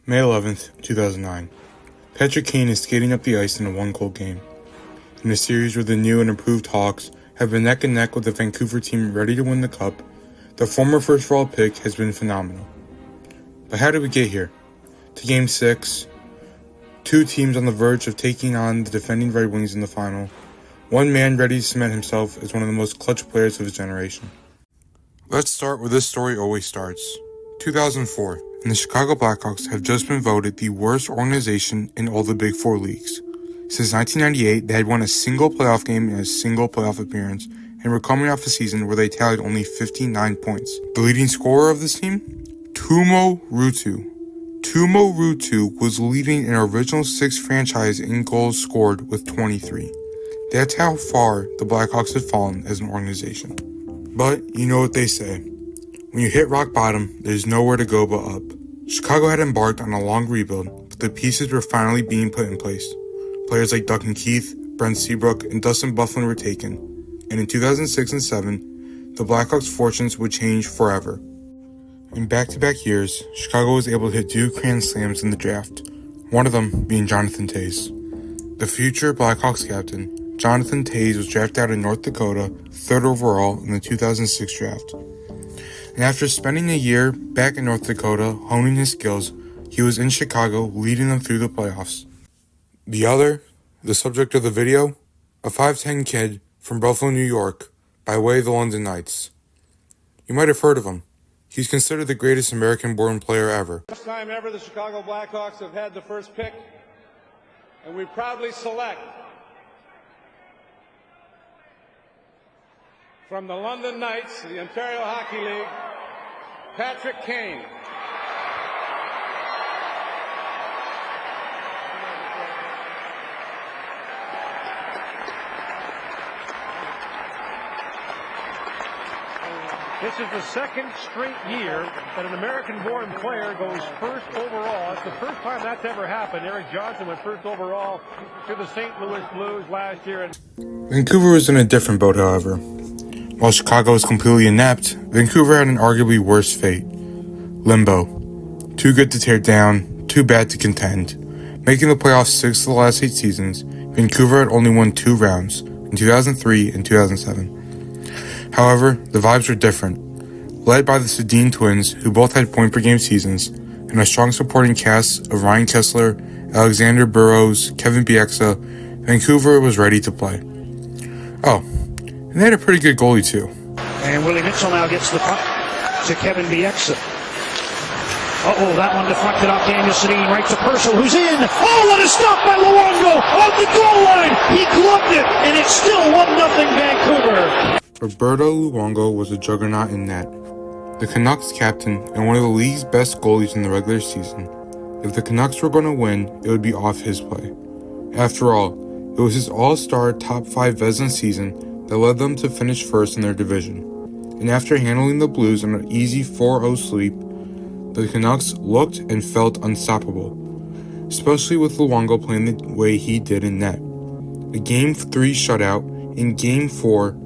May 11th, 2009. Patrick Kane is skating up the ice in a one-goal game. In a series where the new and improved Hawks have been neck and neck with the Vancouver team ready to win the Cup, the former first-overall pick has been phenomenal. But how did we get here? To Game 6, two teams on the verge of taking on the defending Red Wings in the final, one man ready to cement himself as one of the most clutch players of his generation. Let's start where this story always starts. 2004, and the Chicago Blackhawks have just been voted the worst organization in all the Big Four leagues. Since 1998, they had won a single playoff game and a single playoff appearance, and were coming off a season where they tallied only 59 points. The leading scorer of this team? Tuomo Ruutu. Tuomo Ruutu was leading an original six franchise in goals scored with 23. That's how far the Blackhawks had fallen as an organization. But you know what they say. When you hit rock bottom, there's nowhere to go but up. Chicago had embarked on a long rebuild, but the pieces were finally being put in place. Players like Duncan Keith, Brent Seabrook, and Dustin Byfuglien were taken. And in 2006 and 2007, the Blackhawks' fortunes would change forever. In back-to-back years, Chicago was able to hit two grand slams in the draft, one of them being Jonathan Toews. The future Blackhawks captain, Jonathan Toews, was drafted out of North Dakota, 3rd overall in the 2006 draft. And after spending a year back in North Dakota honing his skills, he was in Chicago leading them through the playoffs. The other, the subject of the video, a 5'10" kid from Buffalo, New York, by way of the London Knights. You might have heard of him. He's considered the greatest American-born player ever. First time ever the Chicago Blackhawks have had the first pick, and we proudly select from the London Knights, the Ontario Hockey League, Patrick Kane. This is the second straight year that an American-born player goes first overall. It's the first time that's ever happened. Eric Johnson went first overall to the St. Louis Blues last year. Vancouver was in a different boat, however. While Chicago was completely inept, Vancouver had an arguably worse fate. Limbo. Too good to tear down, too bad to contend. Making the playoffs 6 of the last 8 seasons, Vancouver had only won 2 rounds, in 2003 and 2007. However, the vibes were different. Led by the Sedin twins, who both had point-per-game seasons, and a strong supporting cast of Ryan Kessler, Alexander Burrows, Kevin Bieksa, Vancouver was ready to play. Oh, and they had a pretty good goalie too. And Willie Mitchell now gets the puck to Kevin Bieksa. That one deflected off Daniel Sedin right to Purcell, who's in. What a stop by Luongo on the goal line. He gloved it, and it's still 1-0 Vancouver. Roberto Luongo was a juggernaut in net. The Canucks captain and one of the league's best goalies in the regular season. If the Canucks were going to win, it would be off his play. After all, it was his all-star top 5 Vezina season that led them to finish first in their division. And after handling the Blues on an easy 4-0 sweep, the Canucks looked and felt unstoppable, especially with Luongo playing the way he did in net. A Game 3 shutout in Game 4,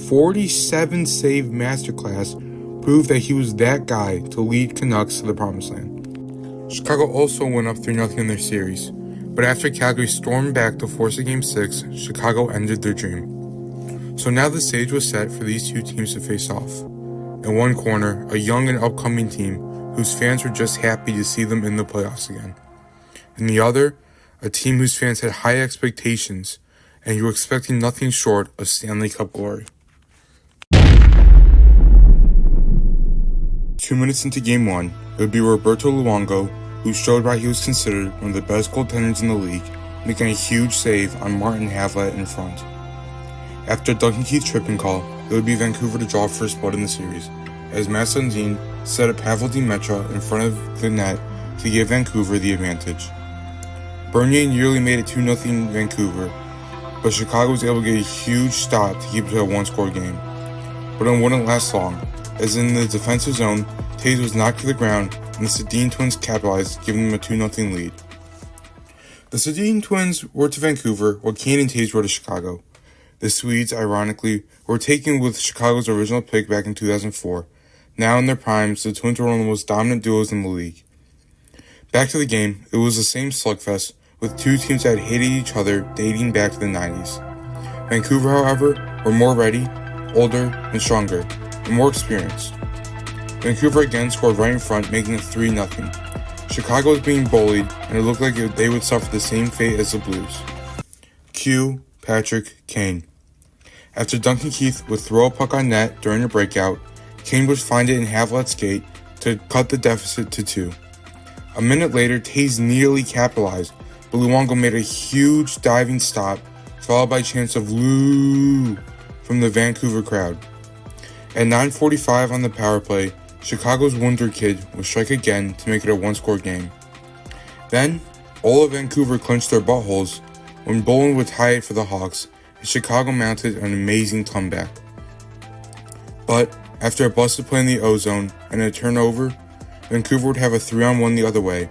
47 save masterclass proved that he was that guy to lead Canucks to the promised land. Chicago also went up 3-0 in their series, but after Calgary stormed back to force a Game 6, Chicago ended their dream. So now the stage was set for these two teams to face off. In one corner, a young and upcoming team whose fans were just happy to see them in the playoffs again. In the other, a team whose fans had high expectations and you were expecting nothing short of Stanley Cup glory. 2 minutes into Game 1, it would be Roberto Luongo who showed why he was considered one of the best goaltenders in the league, making a huge save on Martin Havlat in front. After Duncan Keith's tripping call, it would be Vancouver to draw first blood in the series, as Matt Sundin set up Pavel Demitra in front of the net to give Vancouver the advantage. Bernier nearly made it 2-0 Vancouver, but Chicago was able to get a huge stop to keep it to a one-score game. But it wouldn't last long, as in the defensive zone, Toews was knocked to the ground, and the Sedin twins capitalized, giving them a 2-0 lead. The Sedin twins were to Vancouver, while Kane and Toews were to Chicago. The Swedes, ironically, were taken with Chicago's original pick back in 2004. Now in their primes, the twins were one of the most dominant duos in the league. Back to the game, it was the same slugfest, with two teams that hated each other dating back to the 90s. Vancouver, however, were more ready, older, and stronger, and more experienced. Vancouver again scored right in front, making it 3-0. Chicago was being bullied, and it looked like they would suffer the same fate as the Blues. Cue Patrick Kane. After Duncan Keith would throw a puck on net during a breakout, Kane would find it in Havlat's gate to cut the deficit to 2. A minute later, Taves nearly capitalized, but Luongo made a huge diving stop, followed by chants of "Lou" from the Vancouver crowd. At 9:45 on the power play, Chicago's Wonder Kid would strike again to make it a one-score game. Then, all of Vancouver clinched their buttholes when Bolin would tie it for the Hawks, and Chicago mounted an amazing comeback. But after a busted play in the O-zone and a turnover, Vancouver would have a 3-on-1 the other way,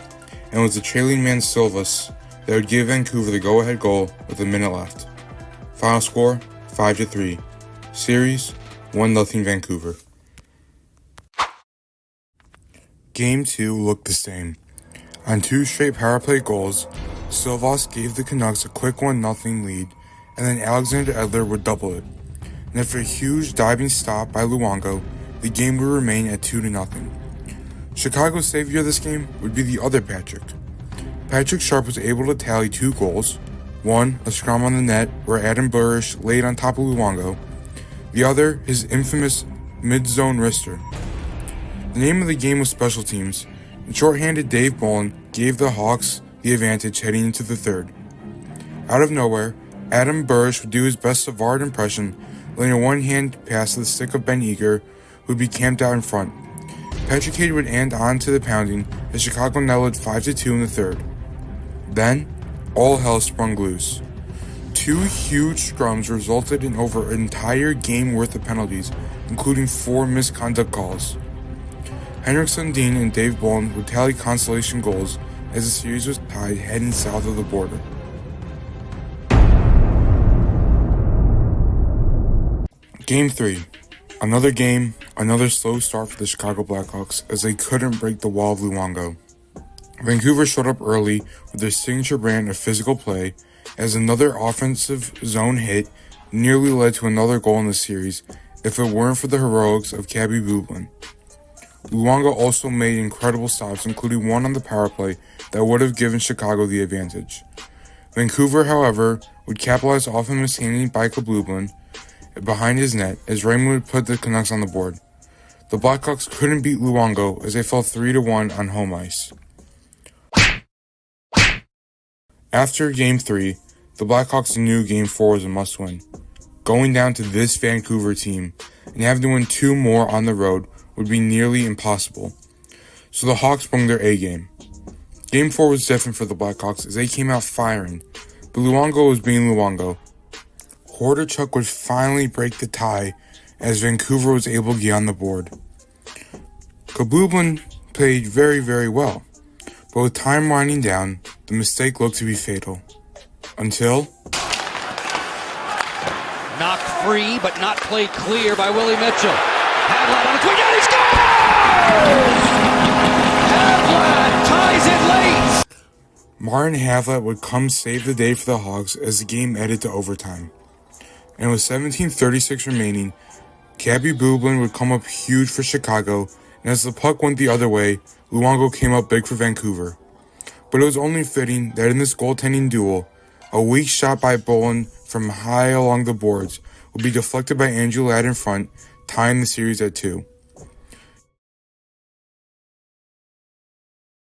and it was the trailing man Silvas that would give Vancouver the go-ahead goal with a minute left. Final score, 5-3. Series, 1-0 Vancouver. Game 2 looked the same. On 2 straight power play goals, Silvas gave the Canucks a quick 1-0 lead, and then Alexander Edler would double it. And after a huge diving stop by Luongo, the game would remain at 2-0. Chicago's savior of this game would be the other Patrick. Patrick Sharp was able to tally 2 goals, one a scrum on the net where Adam Burish laid on top of Luongo, the other his infamous mid-zone wrister. The name of the game was Special Teams, and short-handed Dave Bolin gave the Hawks the advantage heading into the third. Out of nowhere, Adam Burish would do his best Savard impression, laying a one-hand pass to the stick of Ben Eager, who would be camped out in front. Patrick Kane would end on to the pounding as Chicago now led 5-2 in the third. Then, all hell sprung loose. 2 huge scrums resulted in over an entire game worth of penalties, including 4 misconduct calls. Henrik Sundin and Dave Bolin would tally consolation goals as the series was tied heading south of the border. Game 3. Another game, another slow start for the Chicago Blackhawks as they couldn't break the wall of Luongo. Vancouver showed up early with their signature brand of physical play as another offensive zone hit nearly led to another goal in the series if it weren't for the heroics of Cabby Bublin. Luongo also made incredible stops, including one on the power play that would have given Chicago the advantage. Vancouver, however, would capitalize off a mishandling by Bublin behind his net as Raymond would put the Canucks on the board. The Blackhawks couldn't beat Luongo as they fell 3-1 on home ice. After Game 3, the Blackhawks knew Game 4 was a must-win. Going down to this Vancouver team and having to win 2 more on the road would be nearly impossible. So the Hawks brought their A-game. Game 4 was different for the Blackhawks as they came out firing, but Luongo was being Luongo. Hordichuk would finally break the tie as Vancouver was able to get on the board. Bublin played very, very well, but with time winding down, the mistake looked to be fatal. Until... knocked free, but not played clear by Willie Mitchell. Havlat on the quick, and he scores! Havlat ties it late! Martin Havlat would come save the day for the Hawks as the game headed to overtime. And with 17:36 remaining, Cabby Bublin would come up huge for Chicago, and as the puck went the other way, Luongo came up big for Vancouver. But it was only fitting that in this goaltending duel, a weak shot by Bolin from high along the boards would be deflected by Andrew Ladd in front, tying the series at 2.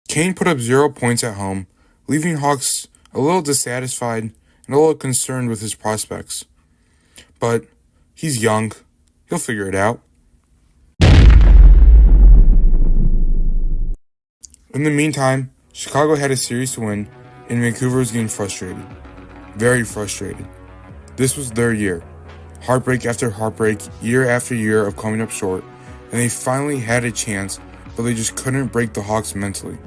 Kane put up 0 points at home, leaving Hawks a little dissatisfied and a little concerned with his prospects. But he's young. He'll figure it out. In the meantime, Chicago had a series to win, and Vancouver was getting frustrated. Very frustrated. This was their year. Heartbreak after heartbreak, year after year of coming up short, and they finally had a chance, but they just couldn't break the Hawks mentally.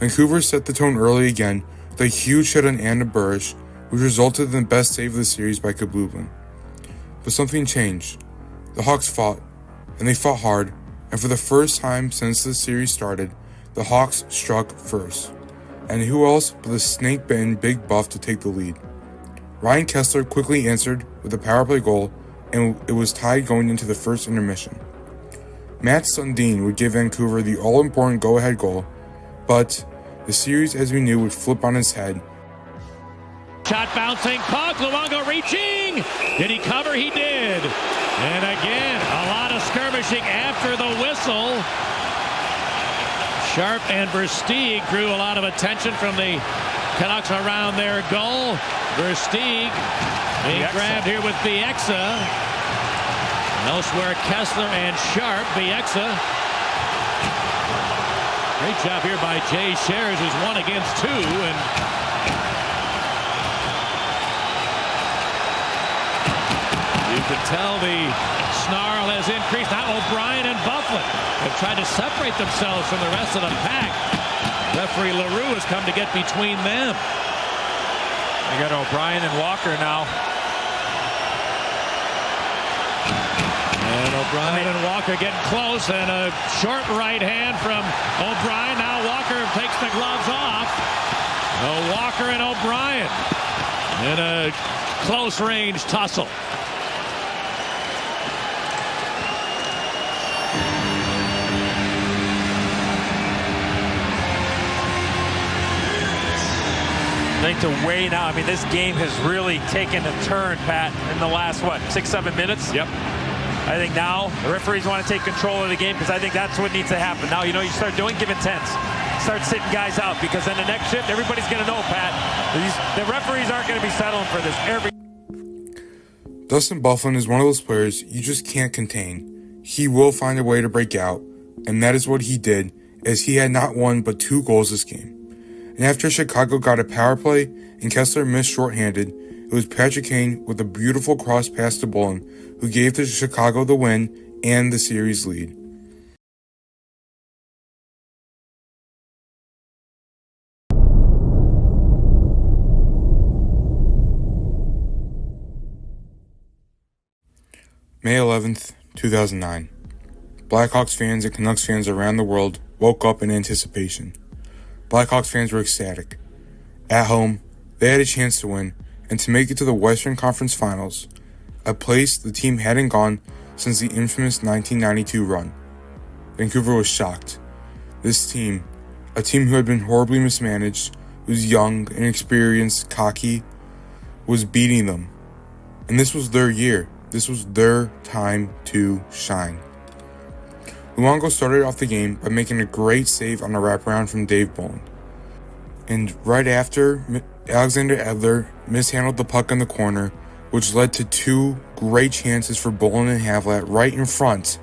Vancouver set the tone early again with a huge hit on Adam Burish, which resulted in the best save of the series by Bublin. But something changed. The Hawks fought, and they fought hard, and for the first time since the series started, the Hawks struck first. And who else but the snake-bitten Big Buff to take the lead. Ryan Kesler quickly answered with a power play goal, and it was tied going into the first intermission. Matt Sundin would give Vancouver the all-important go-ahead goal, but the series, as we knew, would flip on its head. Shot bouncing, puck, Luongo reaching. Did he cover? He did. And again, a lot of skirmishing after the whistle. Sharp and Versteeg drew a lot of attention from the Canucks around their goal. Versteeg being grabbed here with Bieksa. Elsewhere, Kesler and Sharp. Bieksa. Great job here by Jay Shares, who's 1 against 2. And you can tell the snarl has increased. Now O'Brien and Bufflin have tried to separate themselves from the rest of the pack. Referee LaRue has come to get between them. They got O'Brien and Walker now. And O'Brien and Walker getting close, and a short right hand from O'Brien. Now Walker takes the gloves off. Walker and O'Brien in a close range tussle. I think to weigh now, I mean, this game has really taken a turn, Pat, in the last, 6-7 minutes? Yep. I think now the referees want to take control of the game because I think that's what needs to happen. Now, you start doing give and tens. Start sitting guys out because then the next shift, everybody's going to know, Pat, the referees aren't going to be settling for this. Dustin Bufflin is one of those players you just can't contain. He will find a way to break out, and that is what he did, as he had not 1 but 2 goals this game. And after Chicago got a power play and Kesler missed shorthanded, it was Patrick Kane with a beautiful cross pass to Bullen who gave to Chicago the win and the series lead. May 11th, 2009. Blackhawks fans and Canucks fans around the world woke up in anticipation. Blackhawks fans were ecstatic. At home, they had a chance to win and to make it to the Western Conference Finals, a place the team hadn't gone since the infamous 1992 run. Vancouver was shocked. This team, a team who had been horribly mismanaged, was young, inexperienced, cocky, was beating them. And this was their year. This was their time to shine. Luongo started off the game by making a great save on a wraparound from Dave Bolland. And right after, Alexander Edler mishandled the puck in the corner, which led to 2 great chances for Bolland and Havlat right in front,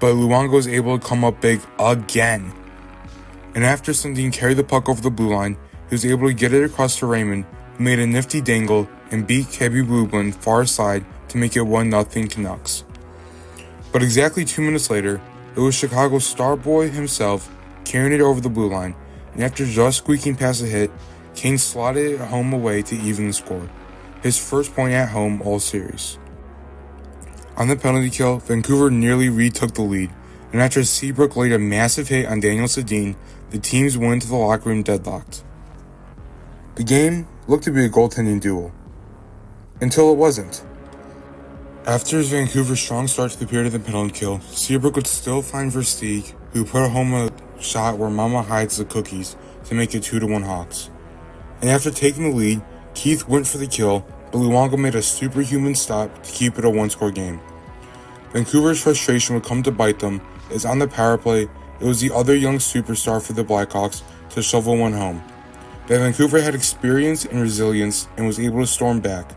but Luongo was able to come up big again. And after Sundin carried the puck over the blue line, he was able to get it across to Raymond, who made a nifty dangle and beat Kevin Bublin far side to make it 1-0 Canucks. But exactly 2 minutes later, it was Chicago's star boy himself carrying it over the blue line, and after just squeaking past a hit, Kane slotted it home away to even the score, his first point at home all series. On the penalty kill, Vancouver nearly retook the lead, and after Seabrook laid a massive hit on Daniel Sedin, the teams went to the locker room deadlocked. The game looked to be a goaltending duel, until it wasn't. After his Vancouver strong start to the period of the penalty kill, Seabrook would still find Versteeg, who put home a shot where Mama hides the cookies to make it 2-1 Hawks. And after taking the lead, Keith went for the kill, but Luongo made a superhuman stop to keep it a 1-score game. Vancouver's frustration would come to bite them, as on the power play, it was the other young superstar for the Blackhawks to shovel one home. But Vancouver had experience and resilience and was able to storm back.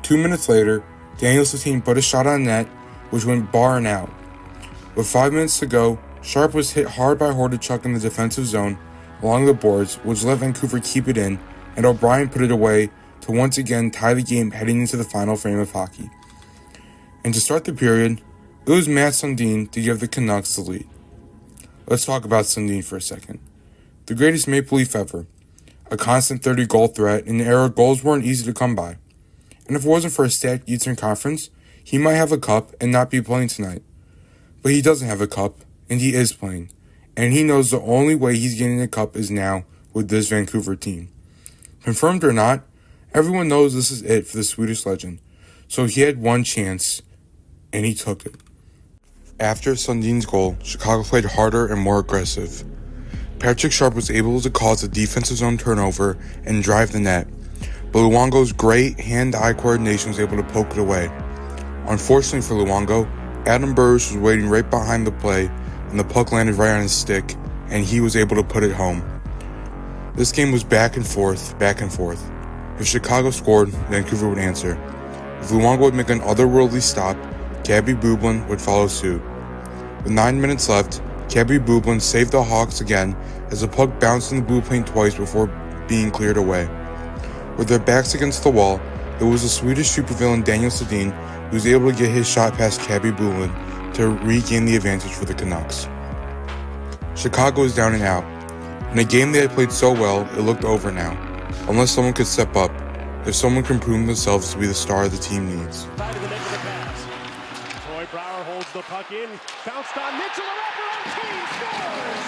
2 minutes later, Daniel Sedin put a shot on net, which went bar and out. With 5 minutes to go, Sharp was hit hard by Hordichuk in the defensive zone along the boards, which let Vancouver keep it in, and O'Brien put it away to once again tie the game heading into the final frame of hockey. And to start the period, it was Matt Sundin to give the Canucks the lead. Let's talk about Sundin for a second. The greatest Maple Leaf ever. A constant 30-goal threat in an era goals weren't easy to come by. And if it wasn't for a stacked Eastern Conference, he might have a cup and not be playing tonight. But he doesn't have a cup, and he is playing. and he knows the only way he's getting the cup is now with this Vancouver team. Confirmed or not, everyone knows this is it for the Swedish legend, so he had one chance, and he took it. After Sundin's goal, Chicago played harder and more aggressive. Patrick Sharp was able to cause a defensive zone turnover and drive the net, but Luongo's great hand-eye coordination was able to poke it away. Unfortunately for Luongo, Adam Burris was waiting right behind the play, and the puck landed right on his stick, and he was able to put it home. This game was back and forth. If Chicago scored, Vancouver would answer. If Luongo would make an otherworldly stop, Cabby Bublin would follow suit. With 9 minutes left, Cabby Bublin saved the Hawks again as the puck bounced in the blue paint twice before being cleared away. With their backs against the wall, it was the Swedish supervillain Daniel Sedin who was able to get his shot past Cabby Bublin to regain the advantage for the Canucks. Chicago is down and out. In a game they had played so well, it looked over now, unless someone could step up, if someone can prove themselves to be the star the team needs. Troy Brouwer holds the puck in, bounced on Mitchell, a wraparound, Kane scores!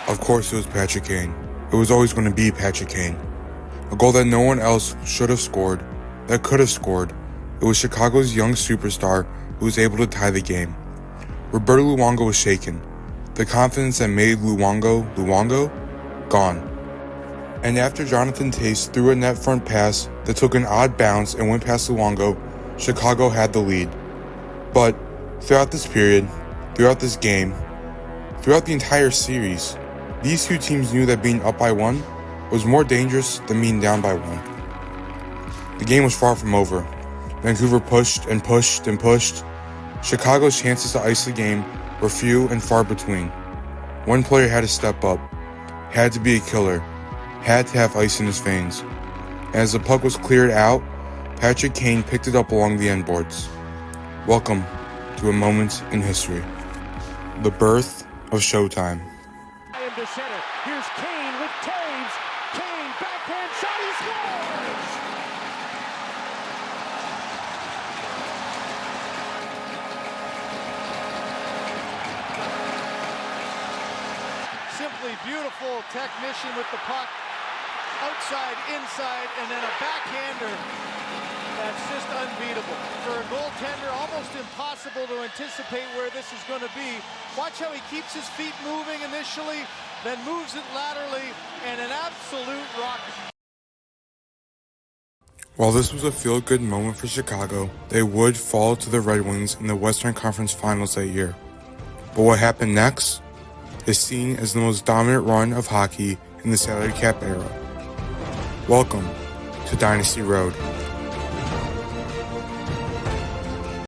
Of course it was Patrick Kane. It was always going to be Patrick Kane. A goal that no one else should have scored, that could have scored. It was Chicago's young superstar who was able to tie the game. Roberto Luongo was shaken. The confidence that made Luongo, gone. And after Jonathan Tace threw a net front pass that took an odd bounce and went past Luongo, Chicago had the lead. But throughout this period, throughout this game, throughout the entire series, these two teams knew that being up by one was more dangerous than being down by one. The game was far from over. Vancouver pushed and pushed and pushed. Chicago's chances to ice the game were few and far between. One player had to step up, had to be a killer, had to have ice in his veins. And as the puck was cleared out, Patrick Kane picked it up along the end boards. Welcome to a moment in history. The birth of Showtime. To center. Here's Kane with Taves. Kane, backhand shot, he scores! Simply beautiful technician with the puck. Outside, inside, and then a backhander. That's just unbeatable. For a goaltender, almost impossible to anticipate where this is going to be. Watch how he keeps his feet moving initially, then moves it laterally, and an absolute rocket. While this was a feel-good moment for Chicago, they would fall to the Red Wings in the Western Conference Finals that year. But what happened next is seen as the most dominant run of hockey in the salary cap era. Welcome to Dynasty Road.